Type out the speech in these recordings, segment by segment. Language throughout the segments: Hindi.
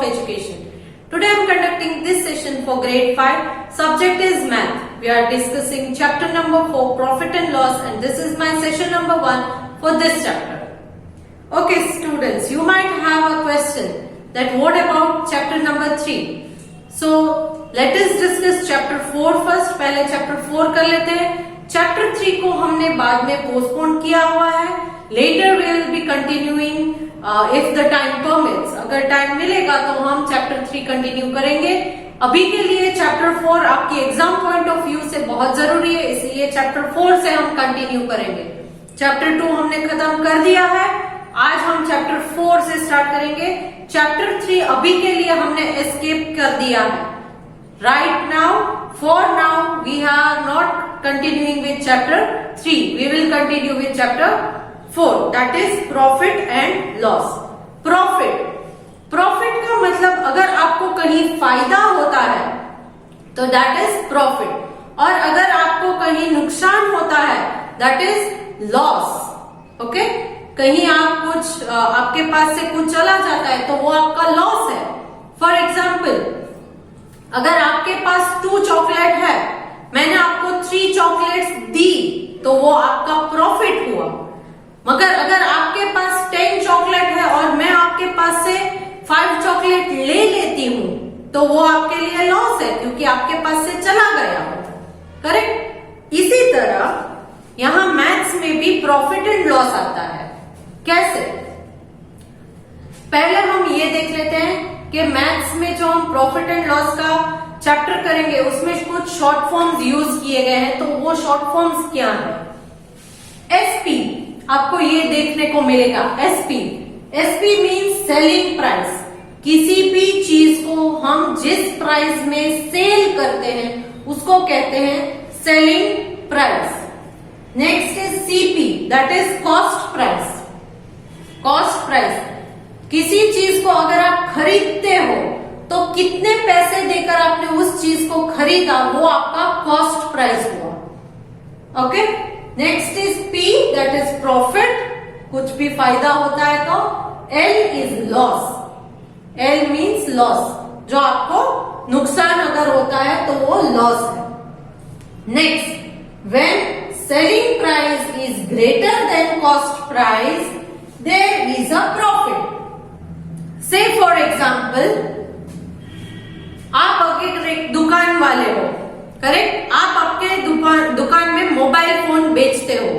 of Education. Today I am conducting this session for grade 5. Subject is math. We are discussing chapter number 4, profit and loss, and this is my session number 1 for this chapter. Okay students, you might have a question that what about chapter number 3? So let us discuss chapter 4 first. पहले chapter 4 कर लेते हैं. चैप्टर 3 को हमने बाद में पोस्टपोन किया हुआ है. Later we will be continuing if the time permits. अगर टाइम मिलेगा तो हम चैप्टर 3 कंटिन्यू करेंगे. अभी के लिए चैप्टर 4 आपकी एग्जाम पॉइंट ऑफ व्यू से बहुत जरूरी है, इसलिए चैप्टर 4 से हम कंटिन्यू करेंगे. चैप्टर 2 हमने खत्म कर दिया है. आज हम चैप्टर 4 से स्टार्ट करेंगे. चैप्टर 3 अभी के लिए हमने एस्केप कर दिया है. Right now, for now, we are not continuing with chapter 3. We will continue with chapter 4. That is profit and loss. Profit. Profit का मतलब अगर आपको कहीं फायदा होता है तो that is profit. और अगर आपको कहीं नुकसान होता है that is loss. Okay? कहीं आप कुछ आपके पास से कुछ चला जाता है तो वो आपका लॉस है. फॉर एग्जाम्पल, अगर आपके पास 2 चॉकलेट है, मैंने आपको 3 चॉकलेट्स दी तो वो आपका प्रॉफिट हुआ. मगर अगर आपके पास 10 चॉकलेट है और मैं आपके पास से 5 चॉकलेट ले लेती हूं तो वो आपके लिए लॉस है क्योंकि आपके पास से चला गया. करेक्ट? इसी तरह यहां मैथ्स में भी प्रॉफिट एंड लॉस आता है. कैसे? पहले हम ये देख लेते हैं कि मैथ्स में जो हम प्रॉफिट एंड लॉस का चैप्टर करेंगे उसमें कुछ शॉर्ट फॉर्म्स यूज किए गए हैं. तो वो शॉर्ट फॉर्म्स क्या है? एसपी आपको ये देखने को मिलेगा. SP means selling price. किसी भी चीज को हम जिस प्राइस में सेल करते हैं उसको कहते हैं selling price. Next is CP, that is cost price. Cost price, किसी चीज को अगर आप खरीदते हो तो कितने पैसे देकर आपने उस चीज को खरीदा वो आपका कॉस्ट प्राइस हुआ. Okay. Next is P, that is profit. कुछ भी फायदा होता है तो. L is loss. L means loss, जो आपको नुकसान अगर होता है तो वो लॉस है. Next, when selling price is greater than cost price there is a profit. Say for example, आप अगर एक दुकान वाले हो, करेक्ट, आप आपके दुकान में मोबाइल फोन बेचते हो.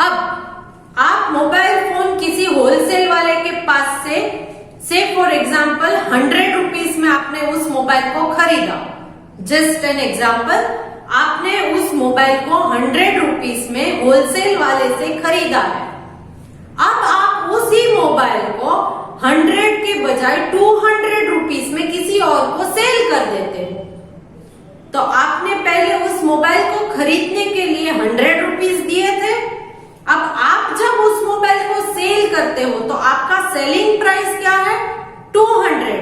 अब आप मोबाइल फोन किसी होलसेल वाले के पास से फॉर एग्जाम्पल 100 रुपीज में आपने उस मोबाइल को खरीदा. जस्ट एन एग्जाम्पल, आपने उस मोबाइल को 100 रुपीज में होलसेल वाले से खरीदा है. अब आप उसी मोबाइल को 100 के बजाय 200 रुपीज में किसी और को सेल कर देते हो. तो आपने पहले उस मोबाइल को खरीदने के लिए 100 रुपीज दिए थे. अब आप जब उस मोबाइल को सेल करते हो तो आपका सेलिंग प्राइस क्या है? 200.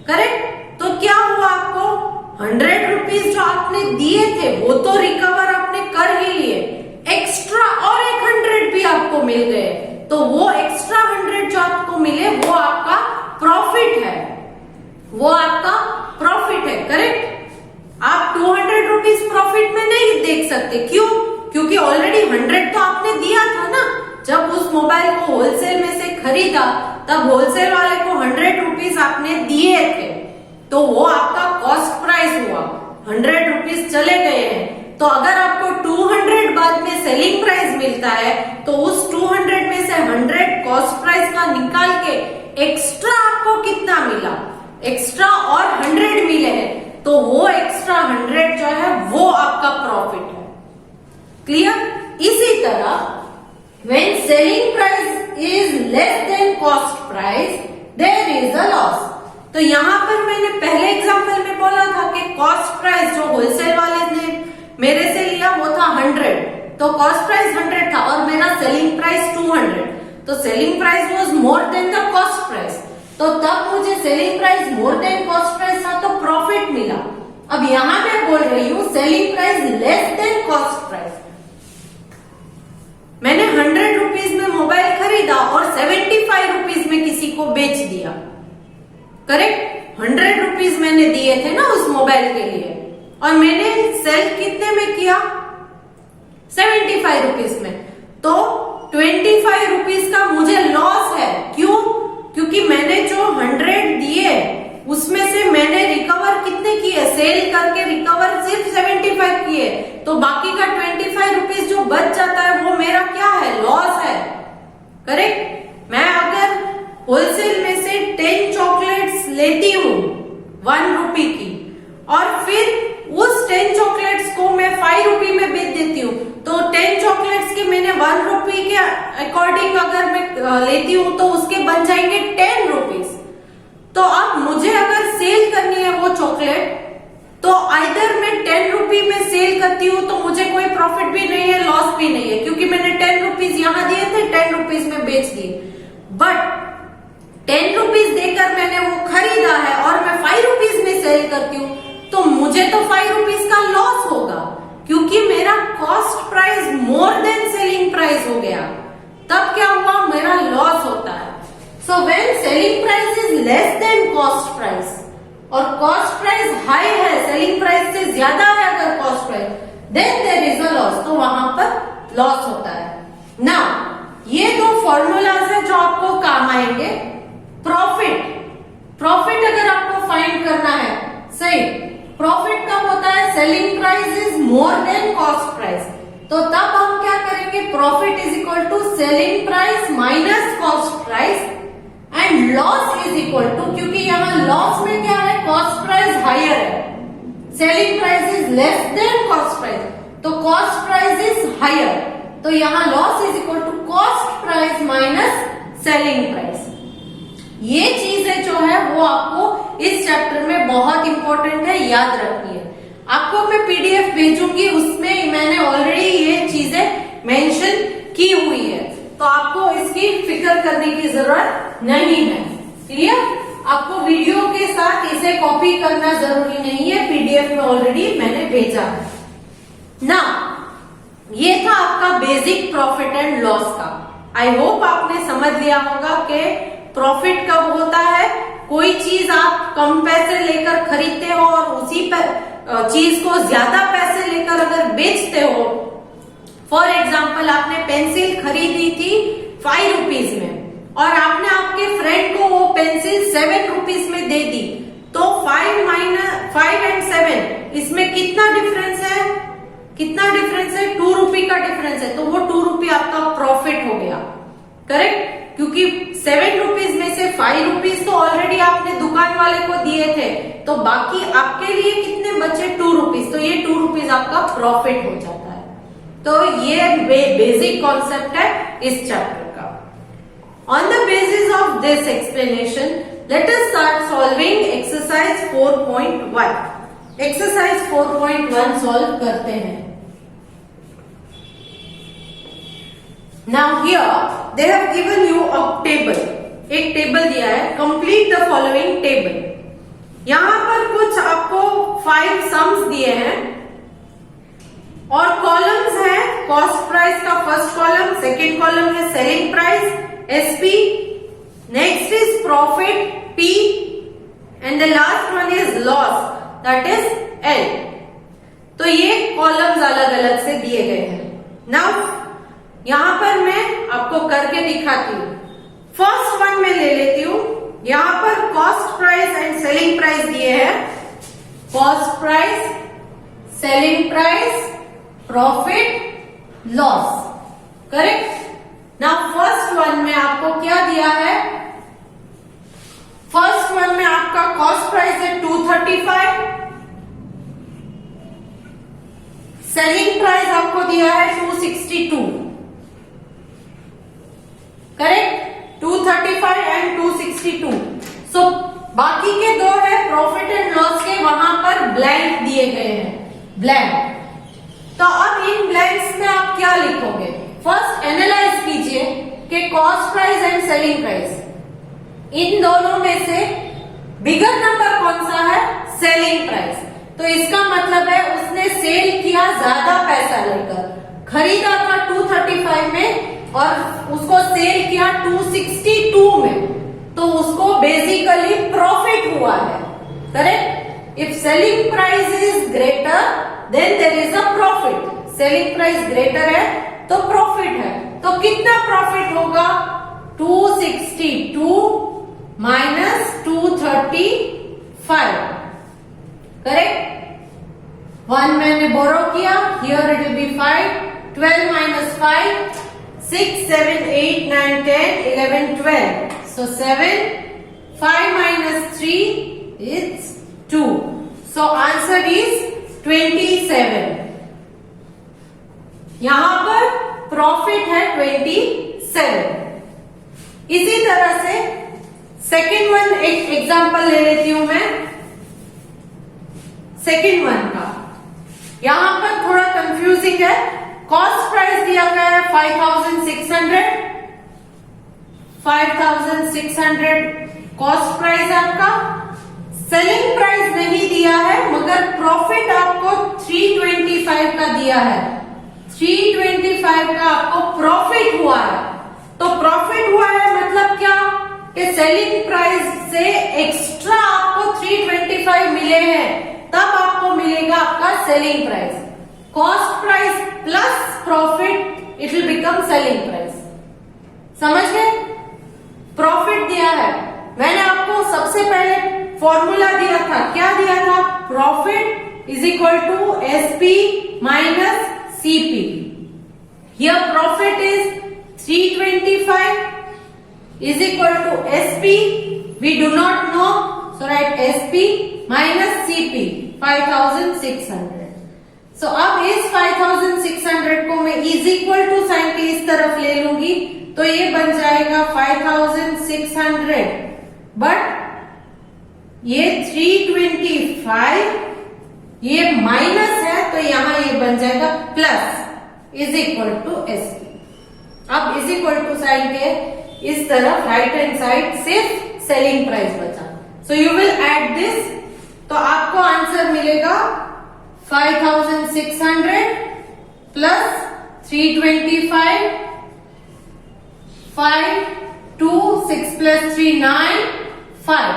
करेक्ट? तो क्या हुआ? आपको 100 रुपीज जो आपने दिए थे वो तो रिकवर आपने कर ही लिए, एक्स्ट्रा और 100 भी आपको मिल गए. तो वो एक्स्ट्रा 100 जो आपको मिले वो आपका प्रॉफिट है. वो आपका प्रॉफिट है. करेक्ट? आप 200 रुपीज प्रॉफिट में नहीं देख सकते. क्यों? क्योंकि ऑलरेडी 100 तो आपने दिया था ना. जब उस मोबाइल को होलसेल में से खरीदा तब होलसेल वाले को 100 रुपीज आपने दिए थे तो वो आपका कॉस्ट प्राइस हुआ. 100 रुपीज चले गए हैं. तो अगर आपको 200 बाद में सेलिंग प्राइस मिलता है तो उस 200 में से 100 कॉस्ट प्राइस का निकाल के एक्स्ट्रा आपको कितना मिला? एक्स्ट्रा और 100 मिले हैं तो वो एक्स्ट्रा 100 जो है वो आपका प्रॉफिट है. क्लियर? इसी तरह when selling price is less than cost price there is a loss. तो यहां पर मैंने पहले एग्जांपल में बोला था कि कॉस्ट प्राइस जो होलसेल वाले ने मेरे से लिया वो था 100, तो कॉस्ट प्राइस 100 था और मेरा सेलिंग प्राइस 200. तो selling price was more than the cost price. तो तब मुझे selling price more than cost price था तो प्रॉफिट मिला. अब यहां मैं बोल रही हूं selling price less than cost price. मैंने 100 रुपीज में मोबाइल खरीदा और 75 रुपीज में किसी को बेच दिया. करेक्ट। 100 रुपीज मैंने दिए थे ना उस मोबाइल के लिए, और मैंने सेल कितने में किया? 75 रुपीज में। तो 25 रुपीज का मुझे लॉस है। क्यों? क्योंकि मैंने जो 100 दिए उसमें से मैंने रिकवर कितने किए? सेल करके रिकवर सिर्फ 75 किए, तो बाकी का 25 रुपीज जो बच जाता है वो मेरा क्या है? लॉस है। करेक्ट। मैं अगर होलसेल में से 10 चॉकलेट्स लेती हूँ 1 रुपी की, और फिर उस 10 चॉकलेट्स को मैं 5 रुपी में बेच देती हूँ, तो 10 चॉकलेट्स के मैंने 1 रुपी के अकॉर्डिंग अगर मैं लेती हूँ तो उसके बन जाएंगे 10 रुपीज। तो अब मुझे अगर सेल करनी है वो चॉकलेट, तो आइदर मैं 10 रुपी में सेल करती हूँ तो मुझे कोई प्रॉफिट भी नहीं है, लॉस भी नहीं है, क्योंकि मैंने 10 रुपीज यहां दिए थे, 10 रुपीज में बेच दिए। बट 10 रुपीज देकर मैंने वो खरीदा है और मैं 5 रुपीज में सेल करती हूँ, तो मुझे तो 5 रुपीज का लॉस होगा, क्योंकि मेरा cost price more than selling price हो गया। तब क्या हुआ? मेरा लॉस होता है। So when selling price is less than cost price और कॉस्ट प्राइस हाई है, सेलिंग प्राइस से ज्यादा है अगर cost price, then there is a loss, तो वहां पर लॉस होता है। नाउ ये दो फॉर्मूलाज है जो आपको काम आएंगे। प्रॉफिट अगर आपको फाइंड करना है, सही, प्रॉफिट कब होता है? Selling price is more than cost price. तो तब हम क्या करेंगे? Profit is equal to selling price minus cost price, and loss is equal to, क्योंकि यहाँ लॉस में क्या है? कॉस्ट प्राइस हायर है, selling price is less than cost price, तो कॉस्ट प्राइस इज हायर, तो यहाँ loss is equal to cost price minus selling price. ये चीजें जो है वो आपको इस चैप्टर में बहुत इंपॉर्टेंट है, याद रखनी है। आपको मैं पीडीएफ भेजूंगी, उसमें मैंने ऑलरेडी ये चीजें मेंशन की हुई है, तो आपको इसकी फिक्र करने की जरूरत नहीं है। क्लियर? आपको वीडियो के साथ इसे कॉपी करना जरूरी नहीं है, पीडीएफ में ऑलरेडी मैंने भेजा है ना। ये था आपका बेसिक प्रॉफिट एंड लॉस का। आई होप आपने समझ लिया होगा कि प्रॉफिट कब होता है? कोई चीज आप कम पैसे लेकर खरीदते हो और उसी पर चीज को ज्यादा पैसे लेकर अगर बेचते हो। फॉर एग्जाम्पल, आपने पेंसिल खरीदी थी 5 रुपीज में और आपने आपके फ्रेंड को वो पेंसिल 7 रुपीज में दे दी, तो 5 एंड 7 इसमें कितना डिफरेंस है? कितना डिफरेंस है? 2 रुपी का डिफरेंस है, तो वो 2 रुपी आपका प्रॉफिट हो गया। करेक्ट? क्योंकि 7 रुपीज में से 5 रुपीज तो ऑलरेडी आपने दुकान वाले को दिए थे, तो बाकी आपके लिए कितने बचे? 2 रुपीज, तो ये 2 रुपीज आपका प्रॉफिट हो जाता है। तो ये बेसिक कॉन्सेप्ट है इस चैप्टर का। On the basis of this explanation, let us start solving exercise 4.1। Exercise 4.1 solve करते हैं। Now here they have given you a table, एक टेबल दिया है, complete the following table। यहां पर कुछ आपको 5 सम्स दिए हैं और कॉलम्स है। कॉस्ट प्राइस का फर्स्ट कॉलम, सेकेंड कॉलम है selling price SP, next is profit P, and the last one is loss, that is L। तो ये कॉलम्स अलग अलग से दिए गए हैं। नाउ यहां पर मैं आपको करके दिखाती हूँ। फर्स्ट वन में ले लेती हूँ। यहां पर cost price and selling price दिए हैं। Cost price, selling price, profit, loss. Correct? Now first one में आपको क्या दिया है? फर्स्ट वन में आपका कॉस्ट प्राइस है 235, सेलिंग प्राइस आपको दिया है 262। करेक्ट? 235 एंड 262। सो बाकी के दो है प्रॉफिट एंड लॉस के, वहां पर ब्लैंक दिए गए हैं, ब्लैंक। तो अब इन ब्लैंक्स में आप क्या लिखोगे? फर्स्ट एनालाइज कीजिए कि cost price and selling price, इन दोनों में से बिगर नंबर कौन सा है? Selling price. तो इसका मतलब है उसने सेल किया ज्यादा पैसा लेकर, खरीदा था 235 में और उसको सेल किया 262 में, तो उसको basically profit if selling price is greater than there is a profit. Selling price greater है तो प्रॉफिट है, तो कितना प्रॉफिट होगा? 262 माइनस 235, करेक्ट। 1 मैंने बोरो किया, here it will be 5, 12 minus 5, 6, 7, 8, 9, 10, 11, 12, so 7, 5 minus 3 is 2, so answer is 27। यहां पर प्रॉफिट है 27। इसी तरह से सेकेंड वन एक एग्जांपल ले लेती हूं मैं। सेकेंड वन का यहां पर थोड़ा कंफ्यूजिंग है। कॉस्ट प्राइस दिया गया है 5600, 5600 कॉस्ट प्राइस है आपका। सेलिंग प्राइस नहीं दिया है मगर प्रॉफिट आपको 325 का दिया है। 325 का आपको प्रॉफिट हुआ है, तो प्रॉफिट हुआ है मतलब क्या कि सेलिंग प्राइस से एक्स्ट्रा आपको 325 मिले हैं, तब आपको मिलेगा आपका selling price. Cost price plus profit it will become selling price. समझ गए? प्रॉफिट दिया है, मैंने आपको सबसे पहले फॉर्मूला दिया था, क्या दिया था? Profit is equal to SP minus CP. Here profit is 325 is equal to SP, we do not know, so write SP minus CP 5600। so अब इस 5600 को मैं is equal to साइन के इस तरफ ले लूंगी तो ये बन जाएगा 5600, बट ये 325 ये माइनस है तो यहां ये बन जाएगा plus is equal to SP। अब इज इक्वल टू साइन के इस तरफ राइट हैंड साइड सिर्फ सेलिंग प्राइस बचा, so you will add this, तो आपको आंसर मिलेगा 5600 प्लस 325, 5, 2, 6 plus 3, 9, 5,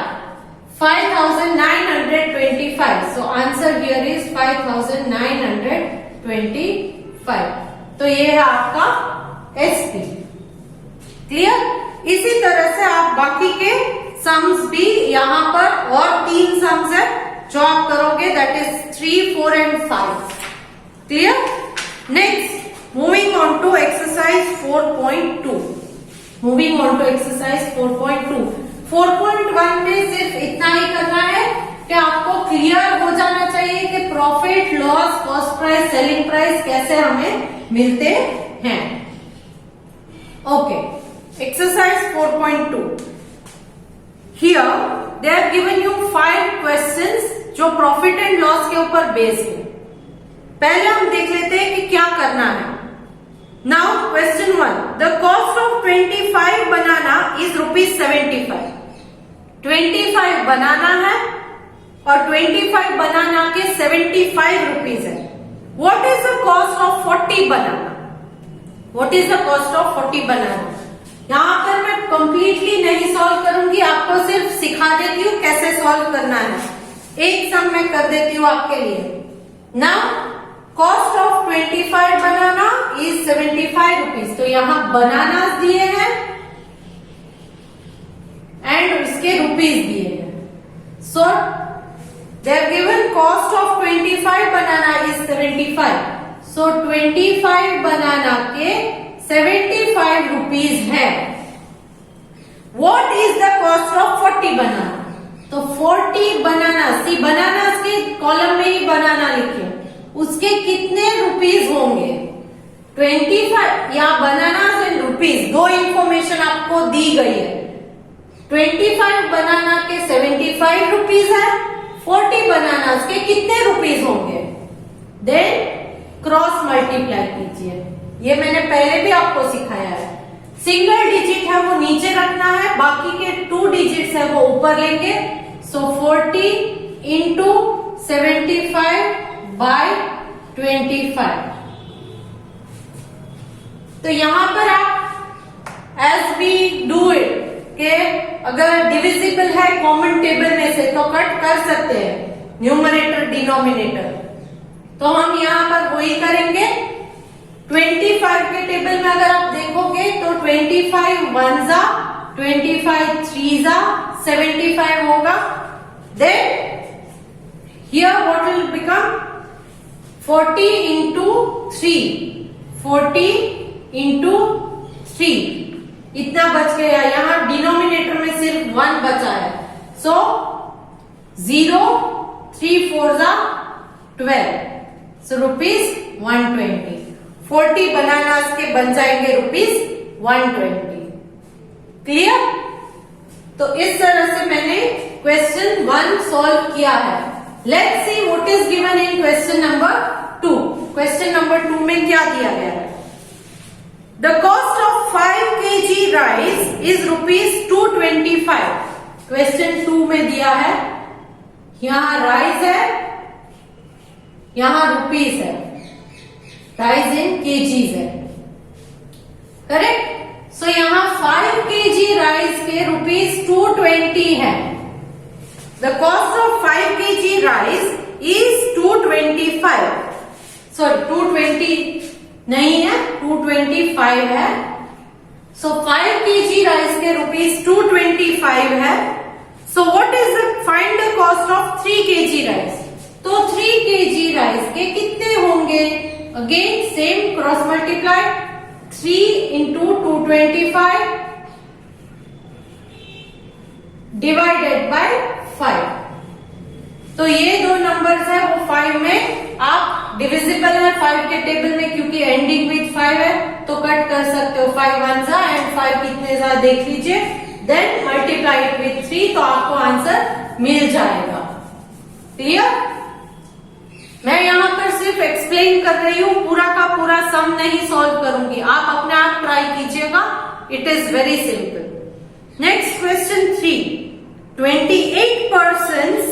5925, so answer here is 5925। तो ये है आपका एसपी। क्लियर? इसी तरह से आप बाकी के सम्स भी यहां पर और 3 सम्स है जो आप करोगे, that is 3, 4 and 5। Clear? Next moving on to exercise 4.2। Moving on to exercise 4.2। 4.1 में सिर्फ इतना ही करना है कि आपको क्लियर हो जाना चाहिए कि profit, loss, cost price, selling price कैसे हमें मिलते हैं। Okay, exercise 4.2। Here they have given you 5 questions जो प्रॉफिट एंड लॉस के ऊपर बेस्ड है। पहले हम देख लेते हैं कि क्या करना है। Now question 1, the cost of 25 banana is ₹75। 25 बनाना है और 25 बनाना के 75 रुपीज है। What is the cost of 40 banana? What is the cost of 40 बनाना? यहां पर मैं कंप्लीटली नहीं सॉल्व करूंगी, आपको सिर्फ सिखा देती हूँ कैसे सॉल्व करना है। एक सम मैं कर देती हूँ आपके लिए। Now cost of 25 banana is 75 rupees, तो यहां बनाना दिए हैं एंड इसके रुपीज दिए हैं। So they have given cost of 25 banana is 75, so 25 banana के 75 रुपीज है। What is the cost of 40 banana? तो 40 बनाना, सी बनाना के कॉलम में ही बनाना लिखे, उसके कितने रुपीज होंगे? 25 या बनाना एंड रुपीज, 2 इंफॉर्मेशन आपको दी गई है। 25 बनाना के 75 रुपीज है, 40 बनाना के कितने रुपीज होंगे? देन क्रॉस मल्टीप्लाई कीजिए, ये मैंने पहले भी आपको सिखाया है। सिंगल डिजिट है वो नीचे रखना है, बाकी के 2 डिजिट्स है वो ऊपर लेंगे। सो 40 इंटू 75 बाय 25। तो यहां पर आप एज वी डू इट के अगर डिविजिबल है कॉमन टेबल में से तो कट कर सकते हैं, न्यूमरेटर डिनोमिनेटर। तो हम यहाँ पर वही करेंगे। 25 के टेबल में अगर आप देखोगे तो 25 1 जा, 25 3 जा, 75 होगा। Then here what will become 40 into 3, 40 into 3 इतना बच गया। यहाँ डिनोमिनेटर में सिर्फ 1 बचा है। सो 0 3 4 जा 12, सो ₹120। 40 बनानास के बन जाएंगे ₹120। क्लियर? तो इस तरह से मैंने क्वेश्चन 1 सॉल्व किया है। Let's see what is given in question number 2। Question number 2 में क्या दिया गया है? The cost of 5 kg rice is ₹225। Question 2 में दिया है, यहां राइस है, यहां रुपीस है, राइस इन केजीज है। करेक्ट? सो यहां 5 kg राइस के ₹220 है। The cost of 5 kg rice is 225। Sorry 220 नहीं है, 225 है। सो 5 kg राइस के ₹225 है। So what is the find the cost of 3 kg rice? तो 3 kg राइस के कितने होंगे? Again same cross multiply, 3 into 225 divided by 5। तो ये दो नंबर्स है वो 5 में आप डिविजिबल है 5 के टेबल में, क्योंकि एंडिंग विथ 5 है तो कट कर सकते हो। 5 1 जा एंड 5 कितने जा देख लीजिए, देन मल्टीप्लाई इट विथ 3 तो आपको आंसर मिल जाएगा। क्लियर? मैं यहाँ पर सिर्फ एक्सप्लेन कर रही हूँ, पूरा का पूरा सम नहीं सॉल्व करूंगी। आप अपने आप ट्राई कीजिएगा, it is very simple. Next question 3। 28 persons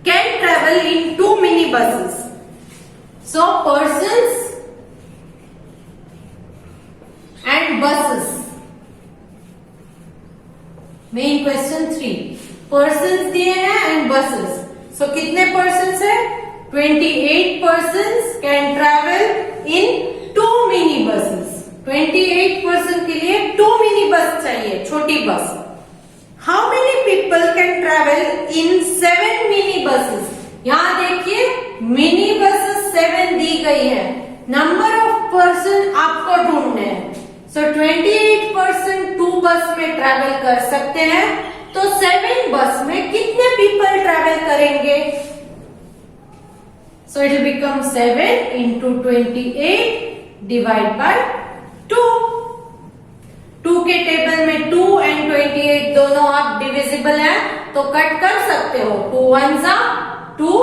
can travel in 2 mini buses. So persons and buses. Main question 3. Persons दिए हैं and buses. So कितने persons है? 28 persons can travel in 2 mini buses. 28 person के लिए 2 mini bus चाहिए, छोटी बस। How many people can travel in 7 mini buses? यहाँ देखिए मिनी बसेस 7 दी गई है, नंबर ऑफ पर्सन आपको ढूंढने हैं। सो 28% 2 बस में ट्रेवल कर सकते हैं, तो 7 बस में कितने पीपल ट्रेवल करेंगे? So it will become 7 into 28 divide by 2। 2 के टेबल में 2 and 28 दोनों आप डिविजिबल है तो कट कर सकते हो। 2 1 जा, 2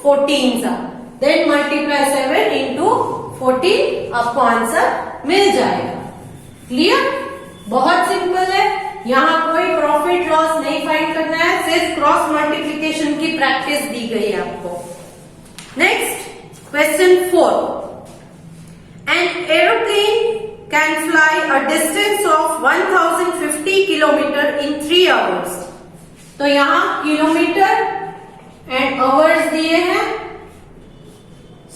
14 जा, देन मल्टीप्लाई 7 into 14, आपको आंसर मिल जाएगा। क्लियर? बहुत सिंपल है, यहाँ कोई प्रॉफिट लॉस नहीं फाइंड करना है, सिर्फ क्रॉस मल्टीप्लीकेशन की प्रैक्टिस दी गई है आपको। Next question 4। An aeroplane can fly a distance of 1050 kilometer in 3 hours. तो यहाँ किलोमीटर एंड आवर्स दिए हैं।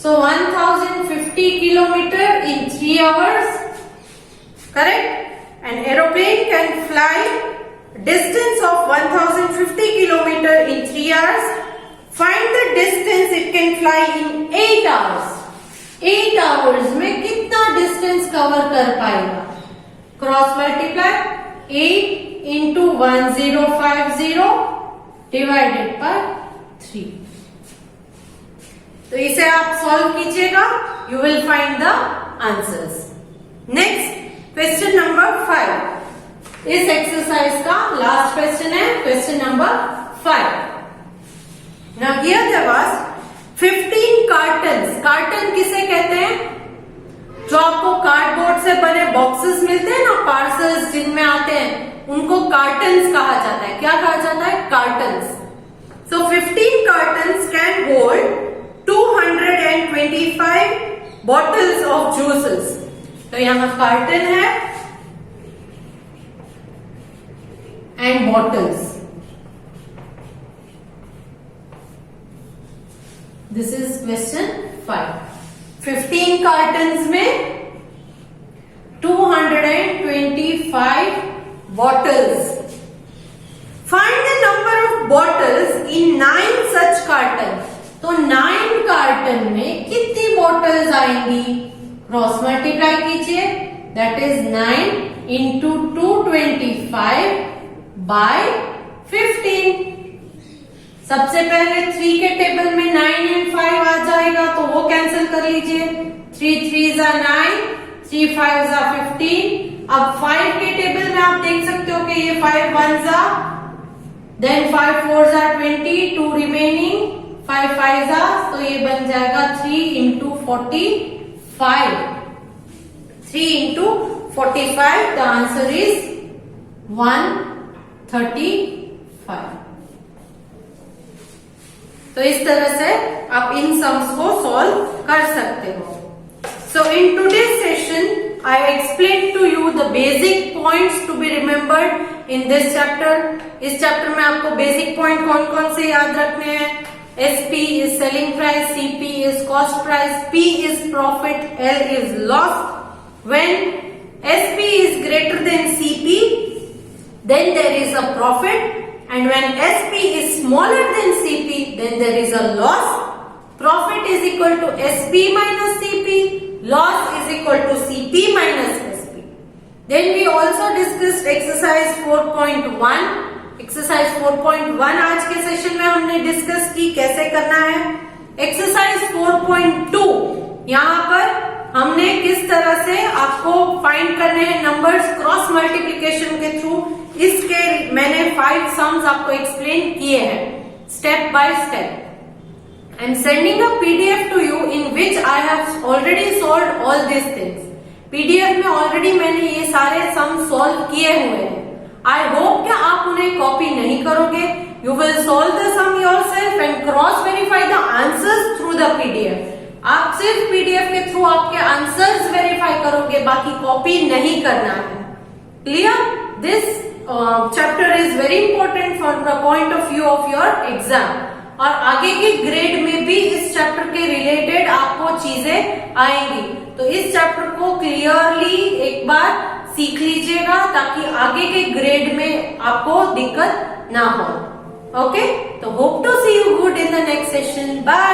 सो 1050 kilometre in 3 hours. Correct? An aeroplane can fly distance of 1050 kilometer in 3 hours. Find the distance it can fly in 8 hours. 8 hours में कितना डिस्टेंस कवर कर पाएगा? Cross multiply, 8 into 1050 divided by 3। तो इसे आप सॉल्व कीजिएगा, you will find the answers. Next question number 5। इस एक्सरसाइज का लास्ट क्वेश्चन है, question number 5। Now here there was 15 cartons. Carton किसे कहते हैं? जो आपको कार्डबोर्ड से बने बॉक्सेस मिलते हैं ना, पार्सल्स जिनमें आते हैं, उनको कार्टन्स कहा जाता है। क्या कहा जाता है? Cottons. So 15 cottons can hold 225 bottles of juices. तो यहां कार्टन है and bottles. This is question 5। 15 cottons में 225 bottles. Find the number of bottles in 9 such cartons. तो 9 कार्टन में कितनी बॉटल्स आएंगी? क्रॉस मल्टीप्लाई कीजिए, दैट इज 9 इंटू 225 बाय 15। सबसे पहले 3 के टेबल में 9 एंड 5 आ जाएगा, तो वो कैंसिल कर लीजिए। 3 3s are 9, 3 5s are 15। अब 5 के टेबल में आप देख सकते हो कि ये 5 1s are, then 5 4s are 20, 2 remaining, 5 5s are, तो ये बन जाएगा 3 into 45। 3 into 45, the answer is 135। तो इस तरह से आप इन सम्स को सॉल्व कर सकते हो। So in today's session I explained to you the basic points to be remembered in this chapter. इस चैप्टर में आपको बेसिक पॉइंट कौन कौन से याद रखने हैं? SP is selling price, CP is cost price, P is profit, L is loss. When SP is greater than CP, then there is a profit, and when SP is smaller than CP, then there is a loss. Profit is equal to SP minus CP. Loss is equal to CP minus SP. Then we also discussed exercise 4.1. Exercise 4.1 आज के सेशन में हमने डिस्कस की कैसे करना है। एक्सरसाइज 4.2 यहाँ पर हमने किस तरह से आपको फाइंड करने हैं नंबर्स क्रॉस मल्टीप्लिकेशन के थ्रू। इसके मैंने 5 सम्स आपको एक्सप्लेन किए हैं step by step. I am sending a PDF to you in which I have already solved all these things. PDF में ऑलरेडी मैंने ये सारे सम सॉल्व किए हुए हैं। I hope कि आप उन्हें कॉपी नहीं करोगे। You will solve the sum yourself and cross verify the answers through the PDF. आप सिर्फ PDF के थ्रू आपके आंसर्स वेरीफाई करोगे, बाकी कॉपी नहीं करना है। Clear? This chapter is very important from the point of view of your exam. और आगे के ग्रेड में भी इस चैप्टर के रिलेटेड आपको चीजें आएंगी, तो इस चैप्टर को क्लियरली एक बार सीख लीजिएगा ताकि आगे के ग्रेड में आपको दिक्कत ना हो। ओके, तो hope to see you good in the next session. Bye.